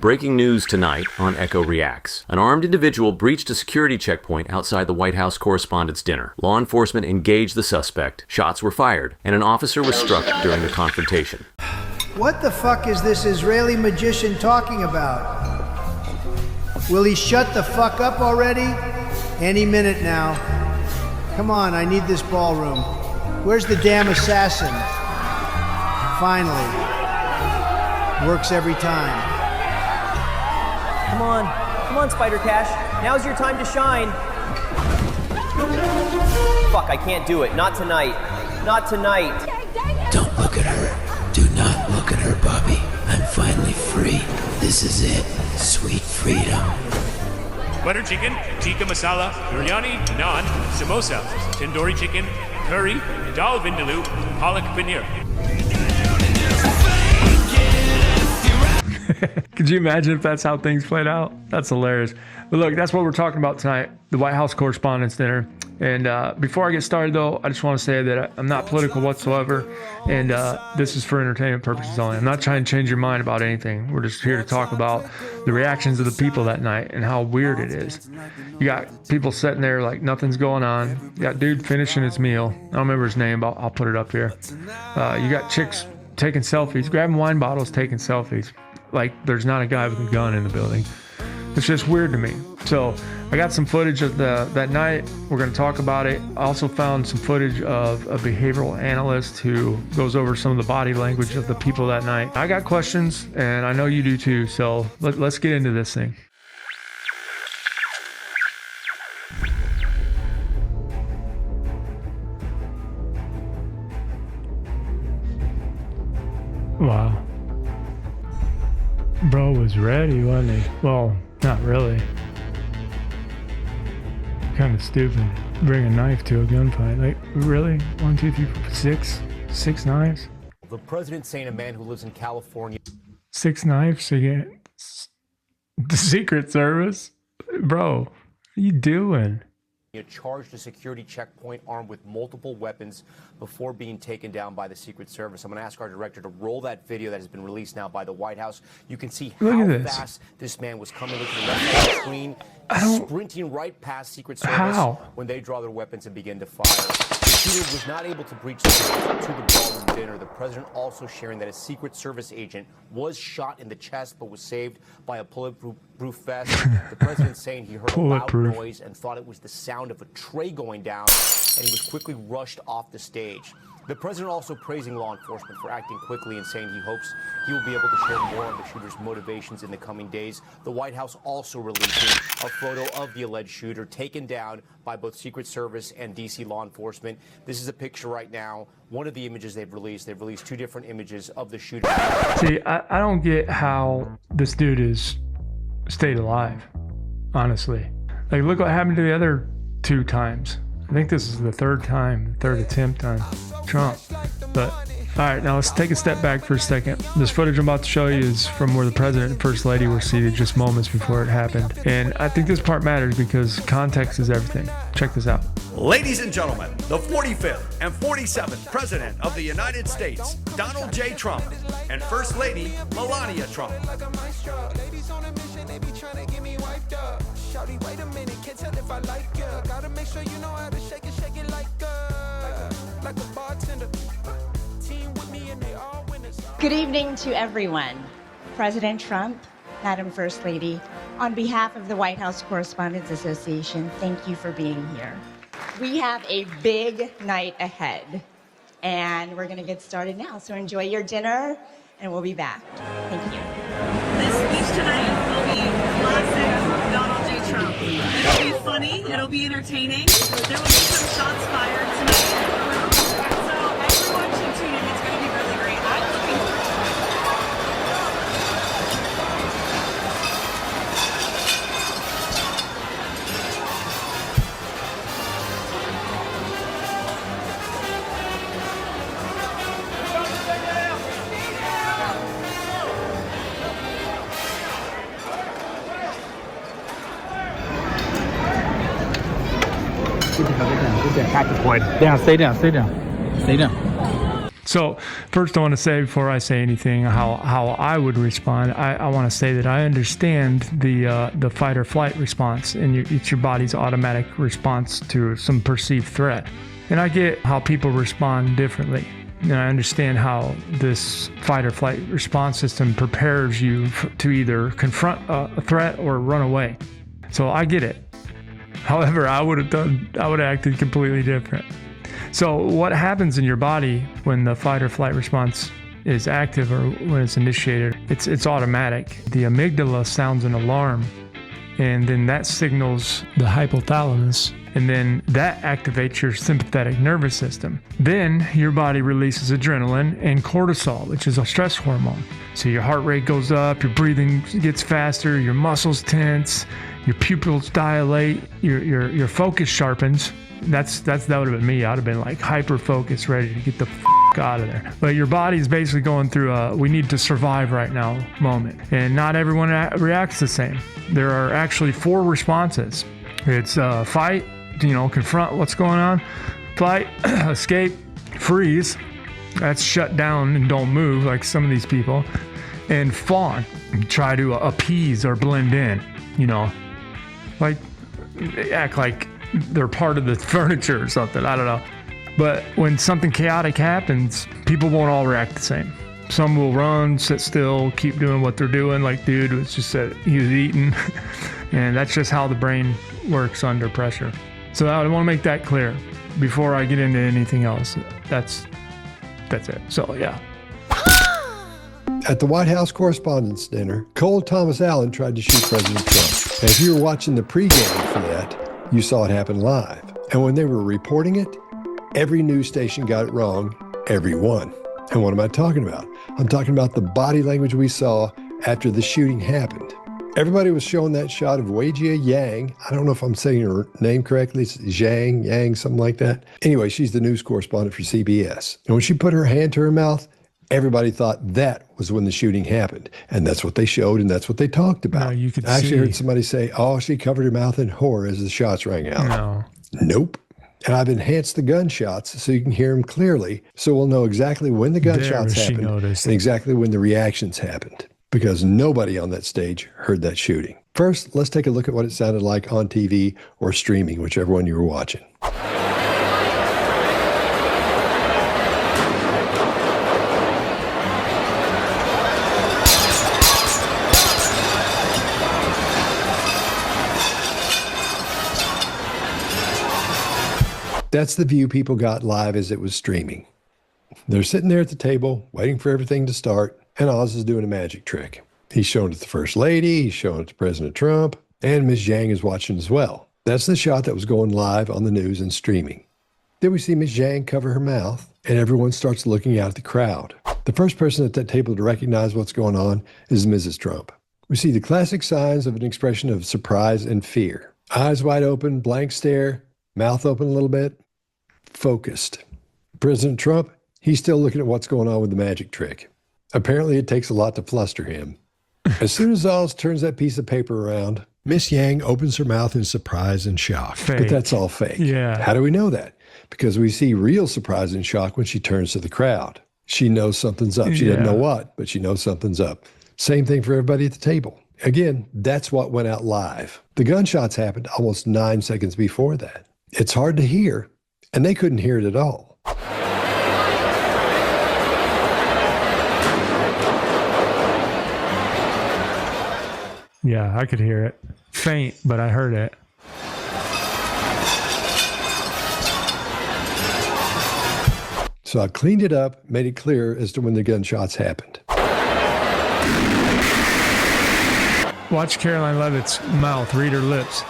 Breaking news tonight on Echo Reacts. An armed individual breached a security checkpoint outside the White House Correspondents Dinner. Law enforcement engaged the suspect, shots were fired, and an officer was struck during the confrontation. What the fuck is this Israeli magician talking about? Will he shut the fuck up already? Any minute now. Come on, I need this ballroom. Where's the damn assassin? Finally. Works every time. Come on, Spider Cash. Now's your time to shine. Fuck, I can't do it. Not tonight. Not tonight. Don't look at her. Do not look at her, Bobby. I'm finally free. This is it. Sweet freedom. Butter chicken, tikka masala, biryani, naan, samosa, tandoori chicken, curry, dal vindaloo, palak paneer. Could you imagine if that's how things played out? That's hilarious. But look, that's what we're talking about tonight, the White House Correspondents Dinner. And before I get started, though, I just want to say that I'm not political whatsoever, and this is for entertainment purposes only. I'm not trying to change your mind about anything. We're just here to talk about the reactions of the people that night and how weird it is. You got people sitting there like nothing's going on. You got dude finishing his meal. I don't remember his name, but I'll put it up here. You got chicks taking selfies, grabbing wine bottles, taking selfies. Like there's not a guy with a gun in the building. It's just weird to me. So I got some footage of that night. We're going to talk about it. I also found some footage of a behavioral analyst who goes over some of the body language of the people that night. I got questions, and I know you do too. So let's get into this thing. Wow. Bro was ready, wasn't he? Well, not really. Kind of stupid. Bring a knife to a gunfight. Like, really? 1, 2, 3, 4, 6 knives? The president saying a man who lives in California. 6 knives against the Secret Service? Bro, what are you doing? Charged a security checkpoint armed with multiple weapons before being taken down by the Secret Service. I'm going to ask our director to roll that video that has been released now by the White House. You can see how fast this man was coming into the left side of the screen, sprinting right past Secret Service when they draw their weapons and begin to fire. The shooter was not able to breach the ballroom dinner. The president also sharing that a Secret Service agent was shot in the chest but was saved by a bulletproof vest. The president saying he heard a loud noise and thought it was the sound of a tray going down, and he was quickly rushed off the stage. The president also praising law enforcement for acting quickly and saying he hopes he will be able to share more on the shooter's motivations in the coming days. The White House also releasing a photo of the alleged shooter taken down by both Secret Service and D.C. law enforcement. This is a picture right now. One of the images they've released 2 different images of the shooter. See, I don't get how this dude is stayed alive, honestly. Like, look what happened to the other 2 times. I think this is the third attempt on Trump. But all right, now let's take a step back for a second. This footage I'm about to show you is from where the president and first lady were seated just moments before it happened. And I think this part matters because context is everything. Check this out. Ladies and gentlemen, the 45th and 47th President of the United States, Donald J. Trump, and First Lady Melania Trump. Good evening to everyone. President Trump, Madam First Lady, on behalf of the White House Correspondents Association, thank you for being here. We have a big night ahead, and we're going to get started now. So enjoy your dinner, and we'll be back. Thank you. This speech tonight will be classic Donald J. Trump. It'll be funny. It'll be entertaining. There will be some shots fired tonight. So everyone should tune in. It's going to be really great. I'm looking forward to it. Sit down. Stay down. So first I want to say, before I say anything, how I would respond, I want to say that I understand the fight or flight response, and it's your body's automatic response to some perceived threat. And I get how people respond differently. And I understand how this fight or flight response system prepares you to either confront a threat or run away. So I get it. However, I would have acted completely different. So what happens in your body when the fight or flight response is active or when it's initiated? It's automatic. The amygdala sounds an alarm, and then that signals the hypothalamus, and then that activates your sympathetic nervous system. Then your body releases adrenaline and cortisol, which is a stress hormone. So your heart rate goes up, your breathing gets faster, your muscles tense, your pupils dilate, your focus sharpens. That would have been me. I'd have been like hyper focused, ready to get the out of there. But your body's basically going through a we need to survive right now moment. And not everyone reacts the same. There are actually 4 responses. It's fight, confront what's going on, flight, escape, freeze. That's shut down and don't move like some of these people. And fawn, try to appease or blend in, like act like they're part of the furniture or something. I don't know. But when something chaotic happens, people won't all react the same. Some will run, sit still, keep doing what they're doing. Like dude was just said, he was eating. And that's just how the brain works under pressure. So I want to make that clear before I get into anything else. That's it. So yeah. At the White House Correspondents Dinner, Cole Thomas Allen tried to shoot President Trump. And if you were watching the pregame for that, you saw it happen live. And when they were reporting it, every news station got it wrong, every one. And what am I talking about? I'm talking about the body language we saw after the shooting happened. Everybody was showing that shot of Weijia Yang. I don't know if I'm saying her name correctly. It's Zhang, Yang, something like that. Anyway, she's the news correspondent for CBS. And when she put her hand to her mouth, everybody thought that was when the shooting happened. And that's what they showed, and that's what they talked about. You could I actually see. heard somebody say, she covered her mouth in horror as the shots rang out. No. Nope. And I've enhanced the gunshots so you can hear them clearly, so we'll know exactly when the gunshots happened and exactly when the reactions happened, because nobody on that stage heard that shooting. First, let's take a look at what it sounded like on TV or streaming, whichever one you were watching. That's the view people got live as it was streaming. They're sitting there at the table, waiting for everything to start, and Oz is doing a magic trick. He's showing it to the First Lady, he's showing it to President Trump, and Ms. Zhang is watching as well. That's the shot that was going live on the news and streaming. Then we see Ms. Zhang cover her mouth, and everyone starts looking out at the crowd. The first person at that table to recognize what's going on is Mrs. Trump. We see the classic signs of an expression of surprise and fear. Eyes wide open, blank stare, mouth open a little bit, focused. President Trump, he's still looking at what's going on with the magic trick. Apparently it takes a lot to fluster him. As soon as Oz turns that piece of paper around, Miss Yang opens her mouth in surprise and shock. Fake. But that's all fake. Yeah. How do we know that? Because we see real surprise and shock when she turns to the crowd. She knows something's up. She doesn't know what, but she knows something's up. Same thing for everybody at the table. Again, that's what went out live. The gunshots happened almost 9 seconds before that. It's hard to hear, and they couldn't hear it at all. Yeah, I could hear it. Faint, but I heard it. So I cleaned it up, made it clear as to when the gunshots happened. Watch Caroline Leavitt's mouth, read her lips.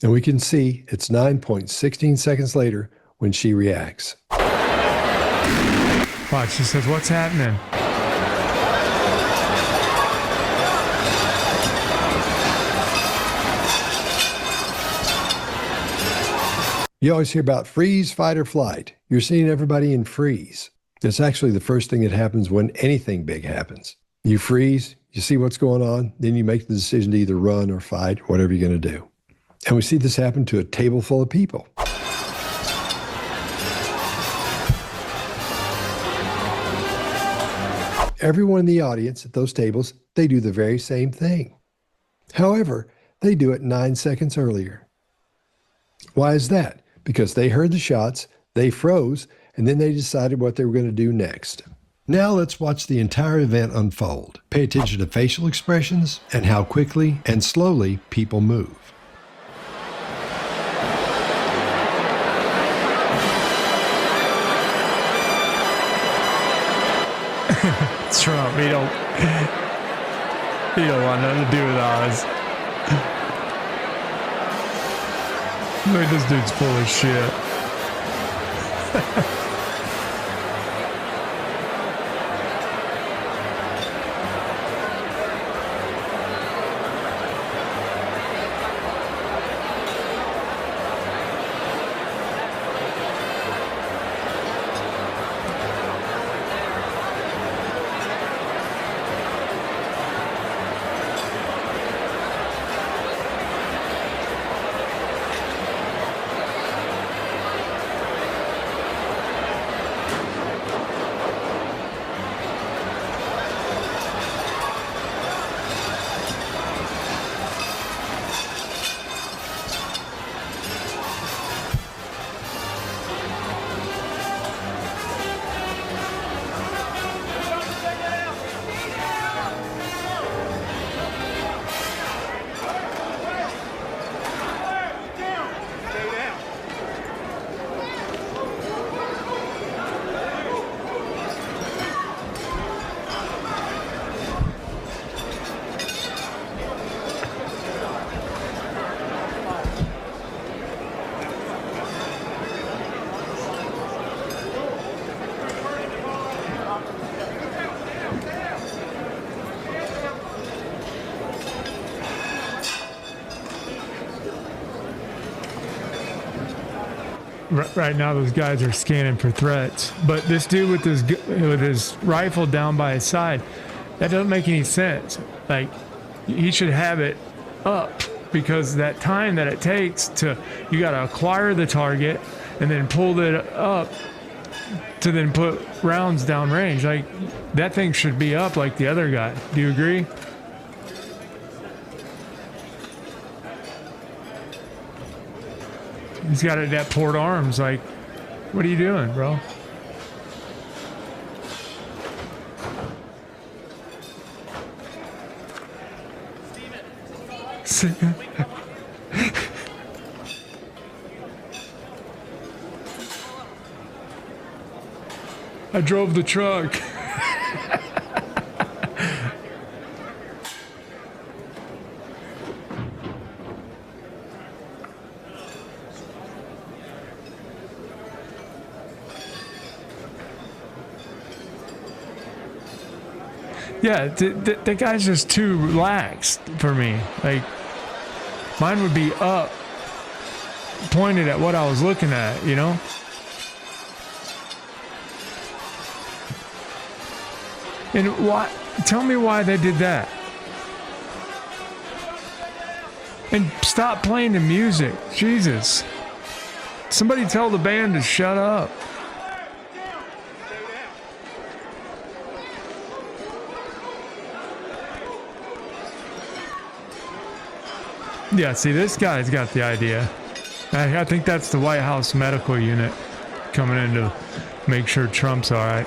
And we can see it's 9.16 seconds later when she reacts. Watch, she says, "What's happening?" You always hear about freeze, fight, or flight. You're seeing everybody in freeze. It's actually the first thing that happens when anything big happens. You freeze, You see what's going on, then you make the decision to either run or fight, whatever you're going to do. And we see this happen to a table full of people. Everyone in the audience at those tables, they do the very same thing. However, they do it 9 seconds earlier. Why is that? Because they heard the shots, they froze, and then they decided what they were going to do next. Now let's watch the entire event unfold. Pay attention to facial expressions and how quickly and slowly people move. Trump, he don't want nothing to do with Oz. Look, this dude's full of shit. Right now, those guys are scanning for threats. But this dude with his rifle down by his side, that doesn't make any sense. Like, he should have it up, because that time that it takes you got to acquire the target and then pull it up to then put rounds down range. Like, that thing should be up like the other guy. Do you agree? He's got it at port arms. Like, what are you doing, bro? I drove the truck. Yeah, that guy's just too relaxed for me. Like, mine would be up, pointed at what I was looking at, you know? And why? Tell me why they did that. And stop playing the music. Jesus. Somebody tell the band to shut up. Yeah, see, this guy's got the idea. I think that's the White House medical unit coming in to make sure Trump's all right.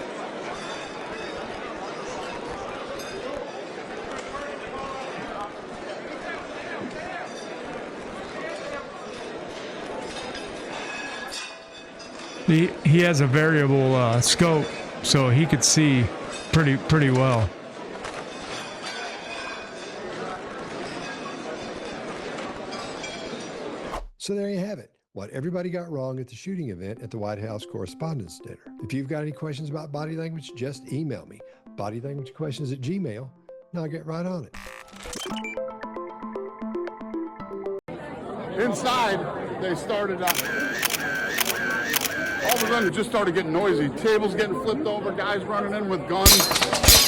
He has a variable scope, so he could see pretty well. So there you have it. What everybody got wrong at the shooting event at the White House Correspondents Dinner. If you've got any questions about body language, just email me. bodylanguagequestions@gmail.com, and I'll get right on it. Inside, they started all of a sudden it just started getting noisy. Tables getting flipped over, guys running in with guns,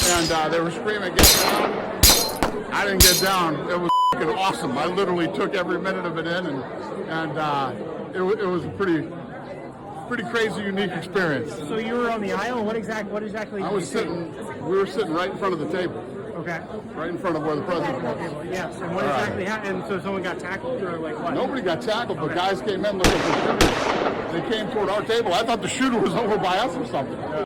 and they were screaming, "Get down!" I didn't get down. It was fucking awesome. I literally took every minute of it in, and it was a pretty crazy, unique experience. So you were on the aisle. What exactly? I was sitting. We were sitting right in front of the table. Okay. Right in front of where the president was. Yes. And what exactly happened? So someone got tackled, or like what? Nobody got tackled, but guys came in looking for shooters. They came toward our table. I thought the shooter was over by us or something.